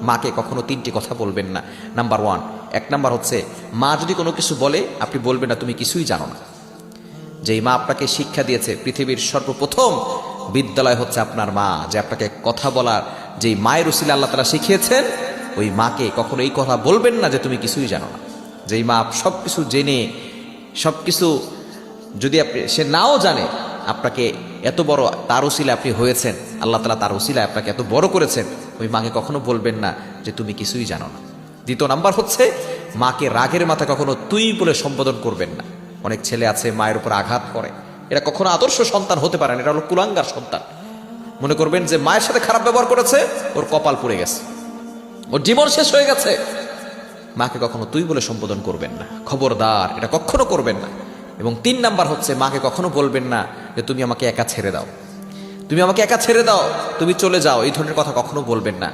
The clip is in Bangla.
মাকে কখনো তিনটি কথা বলবেন না। নাম্বার 1, 1 নাম্বার হচ্ছে মা যদি কোনো কিছু বলে আপনি বলবেন না তুমি কিছুই জানো না। যেই মা আপনাকে শিক্ষা দিয়েছে, পৃথিবীর সর্বপ্রথম বিদ্যালয় হচ্ছে আপনার মা, যে আপনাকে কথা বলার যেই মায়ের উসিলা আল্লাহ তাআলা শিখিয়েছেন, ওই মাকে কখনো এই কথা বলবেন না যে তুমি কিছুই জানো না। যেই মা সব কিছু জেনে, সব কিছু যদি সে নাও জানে, আপনাকে এত বড় তার উসিলা আপনি হয়েছেন, আল্লাহ তাআলা তার উসিলা আপনাকে এত বড় করেছেন, ওই মাকে কখনো বলবেন না যে তুমি কিছুই জানো না। দ্বিতীয় নাম্বার হচ্ছে মাকে রাগের মাথায় কখনো তুই বলে সম্বোধন করবেন না। অনেক ছেলে আছে মায়ের উপর আঘাত করে, এরা কখনো আদর্শ সন্তান হতে পারে না, এটা হলো কুলাঙ্গার সন্তান। মনে করবেন যে মায়ের সাথে খারাপ ব্যবহার করেছে, ওর কপাল পুড়ে গেছে, ওর জীবন শেষ হয়ে গেছে। মাকে কখনো তুই বলে সম্বোধন করবেন না, খবরদার, এটা কখনো করবেন না। এবং 3 নাম্বার হচ্ছে মাকে কখনো বলবেন না যে তুমি আমাকে একা ছেড়ে দাও, তুমি আমাকে একা ছেড়ে দাও, তুমি চলে যাও, এই ধরনের কথা কখনো বলবেন না।